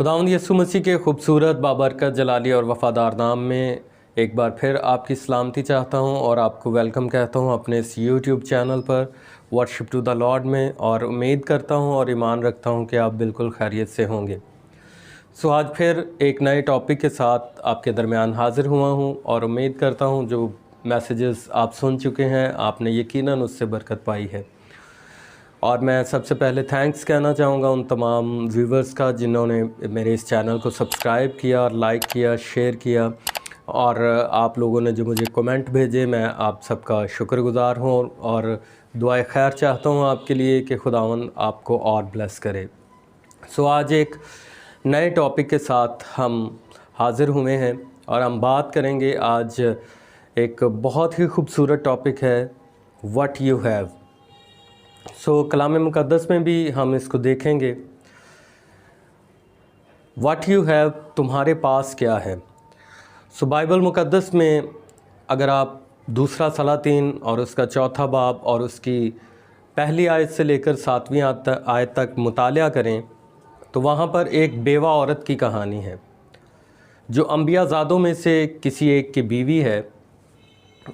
खुदावंद यीशु मसीह के खूबसूरत बाबरकत जलाली और वफ़ादार नाम में एक बार फिर आपकी सलामती चाहता हूं और आपको वेलकम कहता हूं अपने इस यूट्यूब चैनल पर वर्शिप टू द लॉर्ड में। और उम्मीद करता हूं और ईमान रखता हूं कि आप बिल्कुल खैरियत से होंगे। आज फिर एक नए टॉपिक के साथ आपके दरमियान हाज़िर हुआ हूं और उम्मीद करता हूं जो मैसेजेस आप सुन चुके हैं आपने यकीनन उससे बरकत पाई है। और मैं सबसे पहले थैंक्स कहना चाहूँगा उन तमाम व्यूवर्स का जिन्होंने मेरे इस चैनल को सब्सक्राइब किया और लाइक किया, शेयर किया, और आप लोगों ने जो मुझे कमेंट भेजे, मैं आप सबका शुक्रगुज़ार हूँ और दुआए खैर चाहता हूँ आपके लिए कि खुदावंद आपको और ब्लेस करे। आज एक नए टॉपिक के साथ हम हाज़िर हुए हैं और हम बात करेंगे। आज एक बहुत ही खूबसूरत टॉपिक है, व्हाट यू हैव। कलाम मुक़द्दस में भी हम इसको देखेंगे। व्हाट यू हैव, तुम्हारे पास क्या है। बाइबल मुक़द्दस में अगर आप दूसरा सलातीन और उसका चौथा बाब और उसकी पहली आयत से लेकर 7वीं आयत तक मुतालिया करें तो वहाँ पर एक बेवा औरत की कहानी है जो अंबिया ज़ादों में से किसी एक की बीवी है।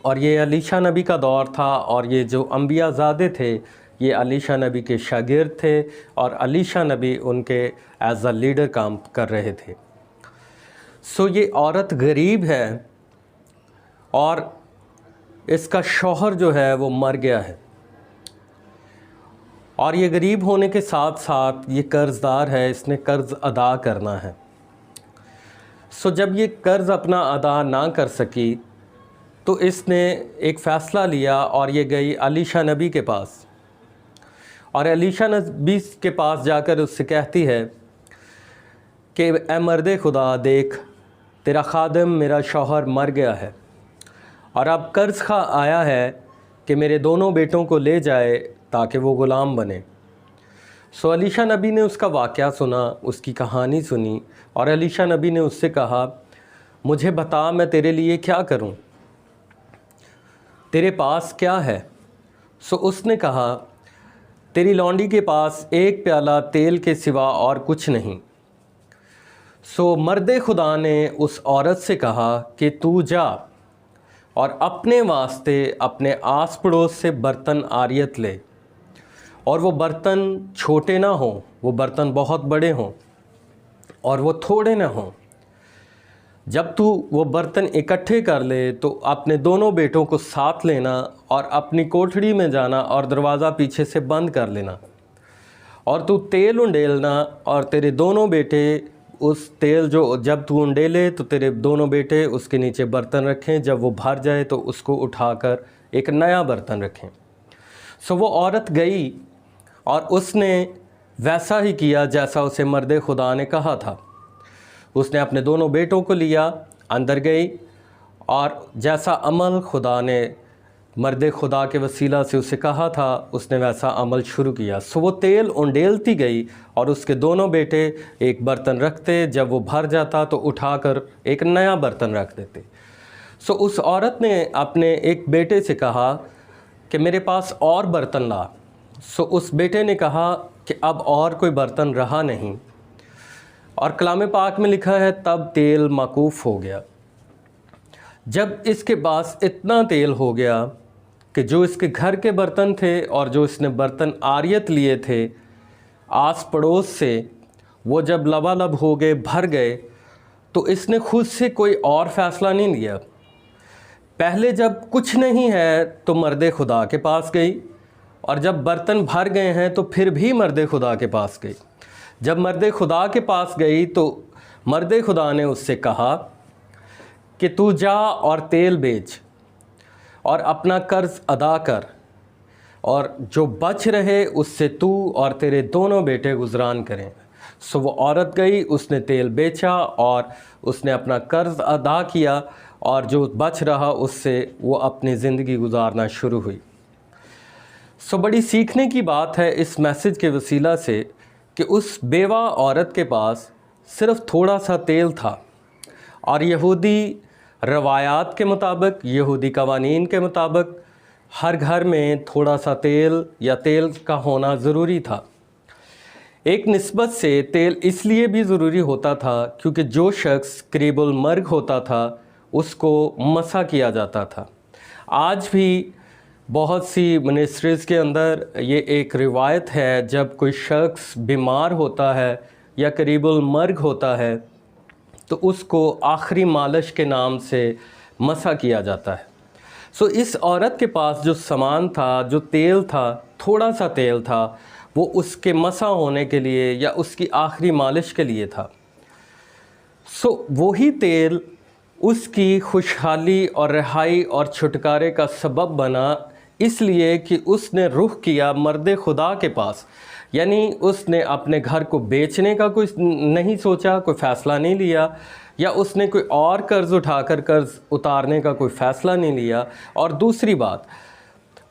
और ये अलीशा नबी का दौर था और ये जो अंबिया ज़ादे थे ये अलीशा नबी के शागिर्द थे और अलीशा नबी उनके एज अ लीडर काम कर रहे थे। ये औरत गरीब है और इसका शौहर जो है वो मर गया है और ये गरीब होने के साथ साथ ये कर्ज़दार है, इसने कर्ज़ अदा करना है। जब ये कर्ज़ अपना अदा ना कर सकी तो इसने एक फ़ैसला लिया और ये गई अलीशा नबी के पास। और अलीशा नबी के पास जाकर उससे कहती है कि ए मर्द खुदा, देख तेरा खादिम मेरा शौहर मर गया है और अब कर्ज़ खा आया है कि मेरे दोनों बेटों को ले जाए ताकि वो ग़ुलाम बने। अलीशा नबी ने उसका वाक़या सुना, उसकी कहानी सुनी और अलीशा नबी ने उससे कहा, मुझे बता मैं तेरे लिए क्या करूं, तेरे पास क्या है। उसने कहा, तेरी लौंडी के पास एक प्याला तेल के सिवा और कुछ नहीं। मर्द खुदा ने उस औरत से कहा कि तू जा और अपने वास्ते अपने आस पड़ोस से बर्तन आरियत ले, और वो बर्तन छोटे ना हों, वो बर्तन बहुत बड़े हों और वो थोड़े ना हों। जब तू वो बर्तन इकट्ठे कर ले तो अपने दोनों बेटों को साथ लेना और अपनी कोठड़ी में जाना और दरवाज़ा पीछे से बंद कर लेना, और तू तेल उंडेलना और तेरे दोनों बेटे उस तेल जो जब तू उंडेले तो तेरे दोनों बेटे उसके नीचे बर्तन रखें, जब वो भर जाए तो उसको उठाकर एक नया बर्तन रखें। वो औरत गई और उसने वैसा ही किया जैसा उसे मर्द खुदा ने कहा था। उसने अपने दोनों बेटों को लिया, अंदर गई और जैसा अमल खुदा ने मर्द खुदा के वसीला से उसे कहा था उसने वैसा अमल शुरू किया। वो तेल उंडेलती गई और उसके दोनों बेटे एक बर्तन रखते, जब वो भर जाता तो उठाकर एक नया बर्तन रख देते। उस औरत ने अपने एक बेटे से कहा कि मेरे पास और बर्तन ला। उस बेटे ने कहा कि अब और कोई बर्तन रहा नहीं। और कलाम पाक में लिखा है तब तेल मकूफ़ हो गया। जब इसके पास इतना तेल हो गया कि जो इसके घर के बर्तन थे और जो इसने बर्तन आरियत लिए थे आस पड़ोस से, वो जब लबालब हो गए, भर गए, तो इसने खुद से कोई और फ़ैसला नहीं लिया। पहले जब कुछ नहीं है तो मर्द खुदा के पास गई, और जब बर्तन भर गए हैं तो फिर भी मर्द खुदा के पास गई। जब मर्द खुदा के पास गई तो मर्द खुदा ने उससे कहा कि तू जा और तेल बेच और अपना कर्ज़ अदा कर, और जो बच रहे उससे तू और तेरे दोनों बेटे गुजरान करें। वो औरत गई, उसने तेल बेचा और उसने अपना कर्ज़ अदा किया, और जो बच रहा उससे वो अपनी ज़िंदगी गुजारना शुरू हुई। बड़ी सीखने की बात है इस मैसेज के वसीला से कि उस बेवा औरत के पास सिर्फ़ थोड़ा सा तेल था, और यहूदी रवायात के मुताबिक, यहूदी कवानीन के मुताबिक हर घर में थोड़ा सा तेल या तेल का होना ज़रूरी था। एक निस्बत से तेल इसलिए भी ज़रूरी होता था क्योंकि जो शख्स करीबुल मर्ग होता था उसको मसा किया जाता था। आज भी बहुत सी मिनिस्ट्रीज़ के अंदर ये एक रिवायत है, जब कोई शख्स बीमार होता है या करीबुल मर्ग होता है तो उसको आखिरी मालिश के नाम से मसा किया जाता है। सो इस औरत के पास जो सामान था, जो तेल था, थोड़ा सा तेल था, वो उसके मसा होने के लिए या उसकी आखिरी मालिश के लिए था। सो वही तेल उसकी खुशहाली और रिहाई और छुटकारे का सबब बना, इसलिए कि उसने रुख किया मर्द खुदा के पास। यानी उसने अपने घर को बेचने का कोई नहीं सोचा, कोई फ़ैसला नहीं लिया, या उसने कोई और कर्ज़ उठाकर कर्ज़ उतारने का कोई फ़ैसला नहीं लिया। और दूसरी बात,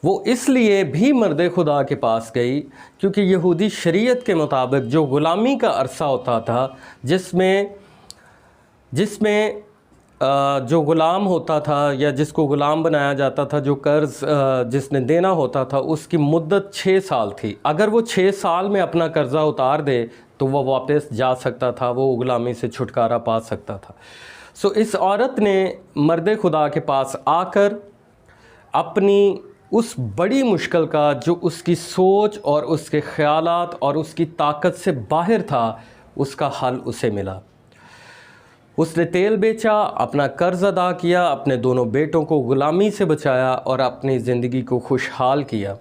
वो इसलिए भी मर्द खुदा के पास गई क्योंकि यहूदी शरीयत के मुताबिक जो ग़ुलामी का अरसा होता था, जिसमें जो ग़ुलाम होता था या जिसको ग़ुलाम बनाया जाता था, जो कर्ज़ जिसने देना होता था, उसकी मुद्दत 6 साल थी। अगर वो 6 साल में अपना कर्ज़ा उतार दे तो वो वापस जा सकता था, वो ग़ुलामी से छुटकारा पा सकता था। सो इस औरत ने मर्द खुदा के पास आकर अपनी उस बड़ी मुश्किल का, जो उसकी सोच और उसके ख़यालात और उसकी ताकत से बाहर था, उसका हल उसे मिला। उसने तेल बेचा, अपना कर्ज़ अदा किया, अपने दोनों बेटों को ग़ुलामी से बचाया और अपनी ज़िंदगी को खुशहाल किया।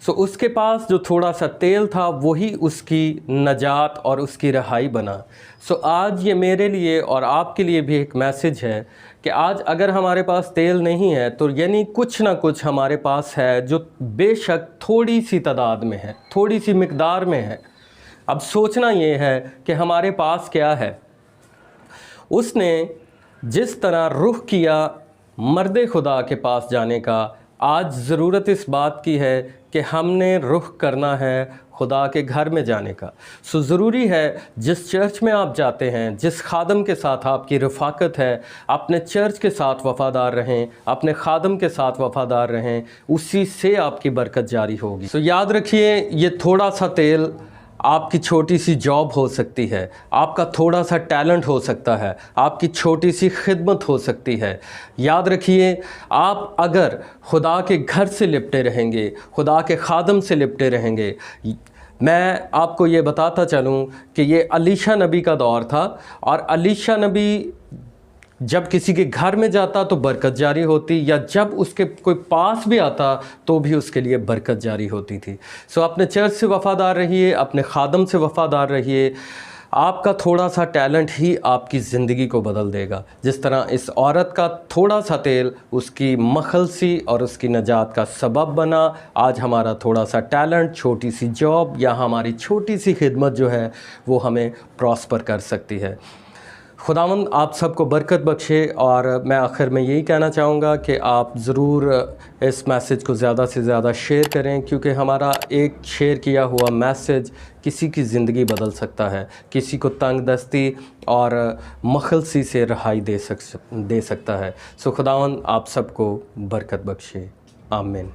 सो उसके पास जो थोड़ा सा तेल था वही उसकी नजात और उसकी रहाई बना। सो आज ये मेरे लिए और आपके लिए भी एक मैसेज है कि आज अगर हमारे पास तेल नहीं है तो यानी कुछ ना कुछ हमारे पास है जो बेशक थोड़ी सी तादाद में है, थोड़ी सी मिकदार में है। अब सोचना ये है कि हमारे पास क्या है। उसने जिस तरह रुख किया मर्द खुदा के पास जाने का, आज ज़रूरत इस बात की है कि हमने रुख करना है खुदा के घर में जाने का। सो ज़रूरी है जिस चर्च में आप जाते हैं, जिस खादम के साथ आपकी रफ़ाकत है, अपने चर्च के साथ वफ़ादार रहें, अपने खादम के साथ वफ़ादार रहें, उसी से आपकी बरकत जारी होगी। सो याद रखिए, ये थोड़ा सा तेल आपकी छोटी सी जॉब हो सकती है, आपका थोड़ा सा टैलेंट हो सकता है, आपकी छोटी सी खिदमत हो सकती है। याद रखिए, आप अगर खुदा के घर से लिपटे रहेंगे, खुदा के खादम से लिपटे रहेंगे। मैं आपको ये बताता चलूँ कि ये अलीशा नबी का दौर था, और अलीशा नबी जब किसी के घर में जाता तो बरकत जारी होती, या जब उसके कोई पास भी आता तो भी उसके लिए बरकत जारी होती थी। सो अपने चर्च से वफ़ादार रहिए, अपने खादम से वफ़ादार रहिए। आपका थोड़ा सा टैलेंट ही आपकी ज़िंदगी को बदल देगा। जिस तरह इस औरत का थोड़ा सा तेल उसकी मखलसी और उसकी नजात का सबब बना, आज हमारा थोड़ा सा टैलेंट, छोटी सी जॉब या हमारी छोटी सी खिदमत जो है वो हमें प्रॉस्पर कर सकती है। खुदावंद आप सबको बरकत बख्शे। और मैं आखिर में यही कहना चाहूँगा कि आप ज़रूर इस मैसेज को ज़्यादा से ज़्यादा शेयर करें, क्योंकि हमारा एक शेयर किया हुआ मैसेज किसी की ज़िंदगी बदल सकता है, किसी को तंग दस्ती और मखलसी से रहाई दे सकता है। सो खुदावंद आप सबको बरकत बख्शे। आमीन।